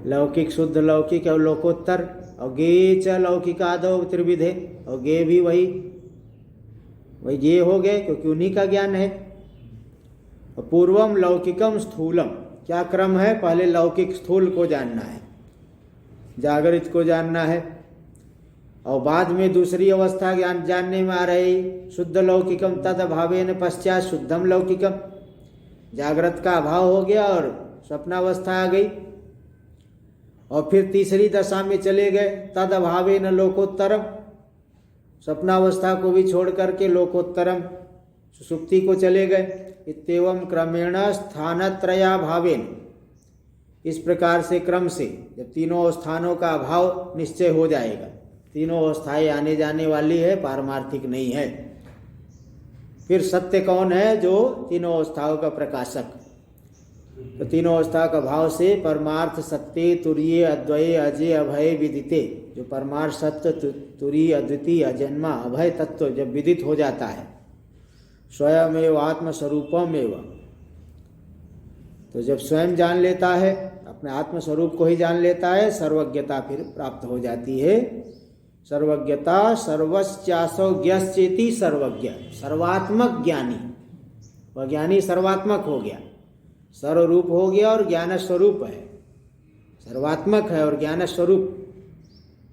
लौकिक, शुद्ध लौकिक और लोकोत्तर, और गे च लौकिकादो त्रिविधे, और गे भी वही गे हो गए क्योंकि उन्हीं का ज्ञान है। और पूर्वम लौकिकम स्थूलम, क्या क्रम है? पहले लौकिक स्थूल को जानना है, जागृत को जानना है, और बाद में दूसरी अवस्था ज्ञान जानने में आ रही शुद्ध लौकिकम तद अभावेन पश्चात शुद्धम लौकिकम। जागृत का अभाव हो गया और स्वप्नावस्था आ गई, और फिर तीसरी दशा में चले गए तद अभावेन लोकोत्तरम, स्वप्नावस्था को भी छोड़ करके लोकोत्तरम सुषुप्ति को चले गए। इत्येवं क्रमेण स्थानत्रया भावेन, इस प्रकार से क्रम से जब तीनों स्थानों का अभाव निश्चय हो जाएगा, तीनों अवस्थाएं आने जाने वाली है, पारमार्थिक नहीं है, फिर सत्य कौन है? जो तीनों अवस्थाओं का प्रकाशक। तो तीनों अवस्था का भाव से परमार्थ सत्य तुरीय अद्वय अजय अभय विदिते, जो परमार्थ सत्य तुरीय अद्वितीय अजन्मा अभय तत्व जब विदित हो जाता है स्वयमेव आत्मस्वरूपमेव, तो जब स्वयं जान लेता है, अपने आत्मस्वरूप को ही जान लेता है, सर्वज्ञता फिर प्राप्त हो जाती है। सर्वज्ञता सर्वस्यासो ज्ञश्चेति सर्वज्ञ, सर्वात्मक ज्ञानी, वह ज्ञानी सर्वात्मक हो गया, सर्वरूप हो गया और ज्ञान स्वरूप है, सर्वात्मक है और ज्ञान स्वरूप,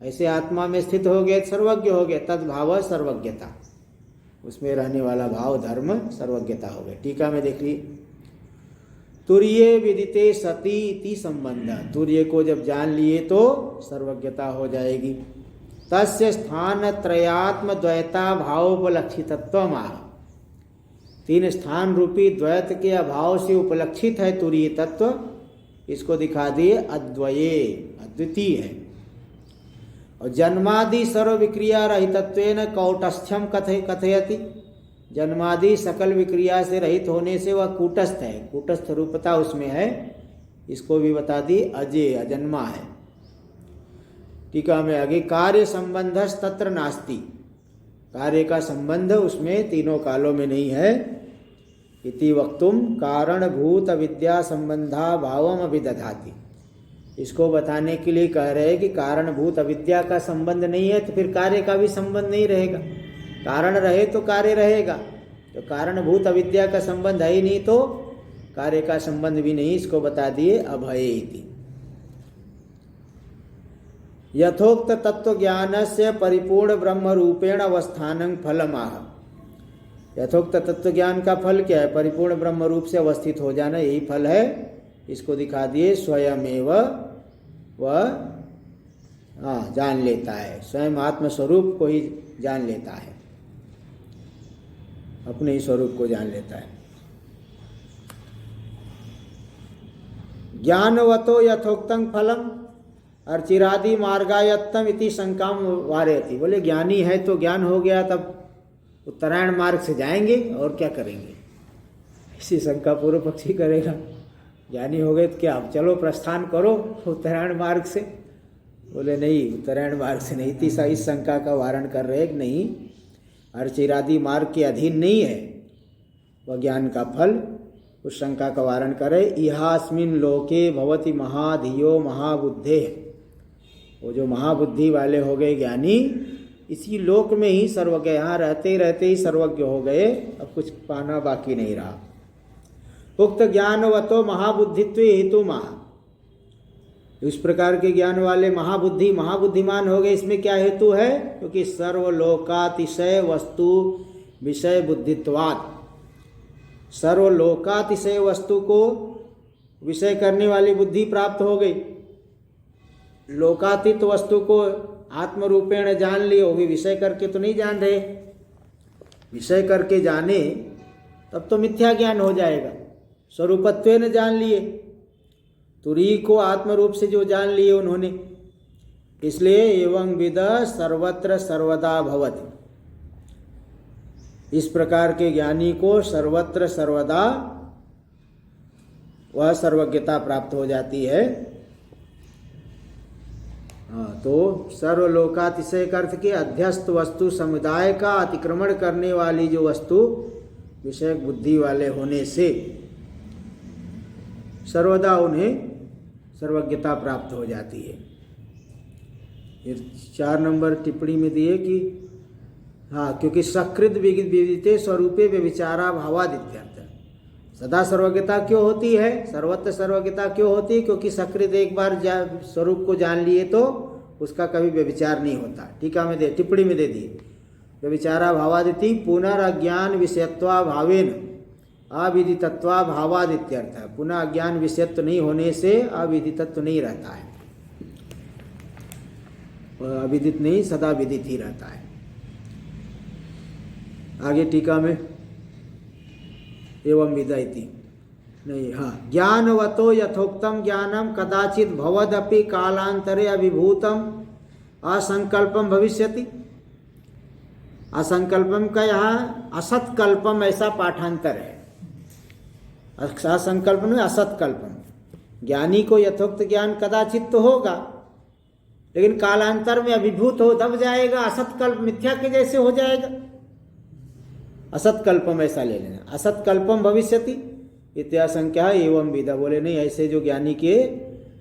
ऐसे आत्मा में स्थित हो गए, सर्वज्ञ हो गए। तद्भाव सर्वज्ञता, उसमें रहने वाला भाव धर्म सर्वज्ञता हो गया। टीका में देखिए, तुर्ये विदिते सती इति संबंध, तुर्य को जब जान लिए तो सर्वज्ञता हो जाएगी। तस्य स्थान त्रयात्म द्वैता भावोपलक्षितत्वम आह, 3 स्थान रूपी द्वैत के अभाव से उपलक्षित है तुरीय तत्व, इसको दिखा दिए अद्वये, अद्वितीय है। और जन्मादि सर्व विक्रिया रहितत्वेन कौटस्थ्यम कथयति, जन्मादि सकल विक्रिया से रहित होने से वह कूटस्थ है, कूटस्थ रूपता उसमें है, इसको भी बता दी अजय, अजन्मा है। टीका में आगे, कार्य संबंध तत्र नास्ति, कार्य का संबंध उसमें तीनों कालों में नहीं है। इति वक्तुम कारणभूत विद्या संबंधा भावम अभिदधाति, इसको बताने के लिए कह रहे हैं कि कारणभूत अविद्या का संबंध नहीं है तो फिर कार्य का भी संबंध नहीं रहेगा, कारण रहे तो कार्य रहेगा, तो कारणभूत अविद्या का संबंध है ही नहीं तो कार्य का संबंध भी नहीं, इसको बता दिए अभय इति। यथोक्त तत्व ज्ञान से परिपूर्ण ब्रह्म रूपेण अवस्थानं फलमाह, यथोक्त तत्व ज्ञान का फल क्या है? परिपूर्ण ब्रह्म रूप से अवस्थित हो जाना, यही फल है। इसको दिखा दिए स्वयमेव वह जान लेता है, स्वयं आत्मस्वरूप को ही जान लेता है, अपने ही स्वरूप को जान लेता है। ज्ञानवतो यथोक्तं फलम अर्चिरादि मार्गायत्तम इति शंकाम वारयति, बोले ज्ञानी है तो ज्ञान हो गया, तब उत्तरायण मार्ग से जाएंगे और क्या करेंगे, इसी शंका पूर्व पक्षी करेगा। ज्ञानी हो गए तो क्या, अब चलो प्रस्थान करो उत्तरायण मार्ग से, बोले नहीं, उत्तरायण मार्ग से नहीं। तीसरा इस शंका का वारण कर रहे कि नहीं, अर्चिरादि मार्ग के अधीन नहीं है वह ज्ञान का फल, उस शंका का वारण करे। इहास्मिन लोके भवति महाधियो महाबुद्धे, वो जो महाबुद्धि वाले हो गए ज्ञानी, इसी लोक में ही सर्वज्ञ, यहाँ रहते रहते ही सर्वज्ञ हो गए, अब कुछ पाना बाकी नहीं रहा। उक्त ज्ञानवतो महाबुद्धित्व हेतु महा, इस प्रकार के ज्ञान वाले महाबुद्धिमान हो गए, इसमें क्या हेतु है? क्योंकि सर्वलोकातिशय वस्तु विषय बुद्धित्वात्, सर्वलोकातिशय वस्तु को विषय करने वाली बुद्धि प्राप्त हो गई। लोकातीत वस्तु को आत्मरूपेण जान लिए, वो भी विषय करके तो नहीं जान रहे, विषय करके जाने तब तो मिथ्या ज्ञान हो जाएगा। स्वरूपत्वेन जान लिए, तुरी को आत्मरूप से जो जान लिए उन्होंने, इसलिए एवं विद सर्वत्र सर्वदा भवति, इस प्रकार के ज्ञानी को सर्वत्र सर्वदा वह सर्वज्ञता प्राप्त हो जाती है। हाँ, तो सर्वलोकातिशय का अर्थ के अध्यस्त वस्तु समुदाय का अतिक्रमण करने वाली जो वस्तु विषय बुद्धि वाले होने से सर्वदा उन्हें सर्वज्ञता प्राप्त हो जाती है। फिर 4 नंबर टिप्पणी में दिए कि हाँ, क्योंकि सकृत विदिते स्वरूपे व्यभिचारा भावादित्यर्थ। सदा सर्वज्ञता क्यों होती है, सर्वत्र सर्वज्ञता क्यों होती है? क्योंकि सकृत एक बार स्वरूप को जान लिए तो उसका कभी व्यभिचार नहीं होता। टीका में टिप्पणी में दे दिए व्यभिचारा भावादिति पुनर्ज्ञान विषयत्वा भावेन अविदितत्वा भावादित्यर्थ। पुनः अज्ञान विषयत्व नहीं होने से अविदितत्व नहीं रहता है, अविदित नहीं सदा विदित ही रहता है। आगे टीका में एवं विदयति नहीं, हाँ, ज्ञानवतो यथोक्तम ज्ञानम कदाचित भवदपि कालांतरे अभिभूतम असंकल्पम भविष्यति। असंकल्पम का यहाँ असत्कल्पम ऐसा पाठांतर है। असंकल्प में असत्कल्पम। ज्ञानी को यथोक्त ज्ञान कदाचित तो होगा, लेकिन कालांतर में अभिभूत हो दब जाएगा, असत्कल्प मिथ्या के जैसे हो जाएगा। असत्कल्पम ऐसा ले लेना, असत्कल्पम भविष्यति इत्याशंका एवं विदा। बोले नहीं, ऐसे जो ज्ञानी के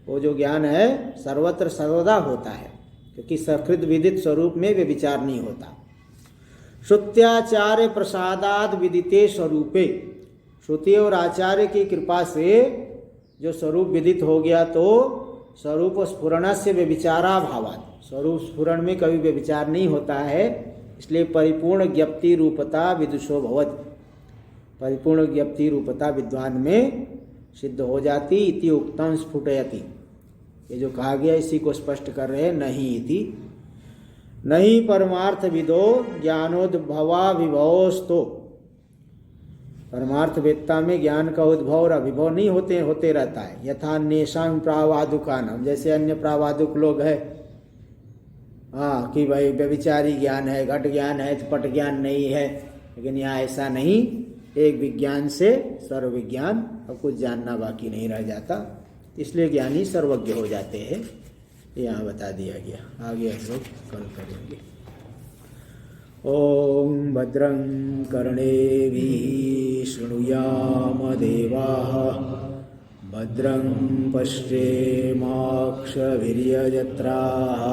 वो जो ज्ञान है सर्वत्र सर्वदा होता है, क्योंकि सकृत विदित स्वरूप में वे विचार नहीं होता। श्रुत्याचार्य प्रसादाद विदिते स्वरूपे। श्रुति और आचार्य की कृपा से जो स्वरूप विदित हो गया तो स्वरूप स्फुरण से व्यभिचारा भावात्। स्वरूप स्फुरण में कभी व्यभिचार नहीं होता है, इसलिए परिपूर्ण ज्ञप्ति रूपता विदुषो भवत्। परिपूर्ण ज्ञप्ति रूपता विद्वान में सिद्ध हो जाती। इति उक्तम स्फुटयति, ये जो कहा गया इसी को स्पष्ट कर रहे हैं। नहीं इति नहीं परमार्थ विदो ज्ञानोद्भवा विभवस्तो। परमार्थ वेत्ता में ज्ञान का उद्भव और अभिभव नहीं होते रहता है। यथा अन्येषां प्रावादुकानाम, जैसे अन्य प्रावादुक लोग है, हाँ, कि भाई व्यभिचारी ज्ञान है, घट ज्ञान है, पट ज्ञान नहीं है। लेकिन यहाँ ऐसा नहीं, एक विज्ञान से सर्व विज्ञान, अब कुछ जानना बाकी नहीं रह जाता, इसलिए ज्ञानी सर्वज्ञ हो जाते हैं। यहाँ बता दिया गया। आगे हम लोग कल करेंगे। ओम भद्रं कर्णेभिः शृणुयाम देवाः, भद्रं पश्येमाक्षभिर्यजत्राः,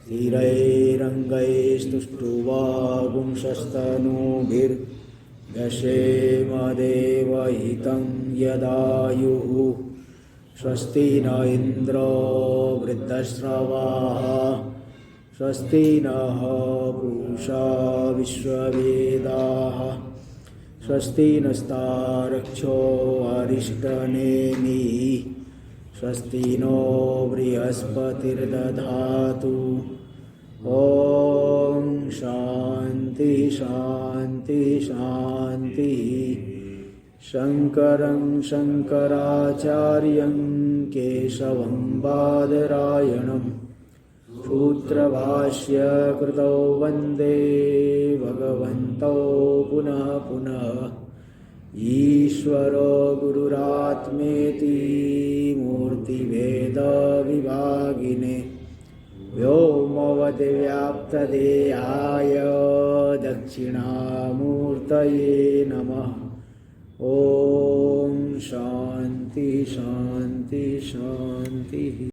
स्थिरैरङ्गैस्तुष्टुवागुंशस्तनूभिर्व्यसेम देवहितं यदायुः। स्वस्ति न इन्द्रो वृद्धश्रवाः, स्वस्ति नः पूषा विश्ववेदाः, स्वस्ति नस्तारक्षो अरिष्टनेमिः, स्वस्ति नो बृहस्पतिर्दधातु। ॐ शान्ति शान्ति शान्ति। शङ्करं शङ्कराचार्यं केशवं बादरायणं सूत्रभाष्य कृतौ वन्दे भगवन्तौ पुनः पुनः। ईश्वरो गुरुरात्मेति मूर्तिभेदविभागिने व्योमवद्व्याप्तदेहाय दक्षिणामूर्तये नमः। ओम शांति शांति शांति।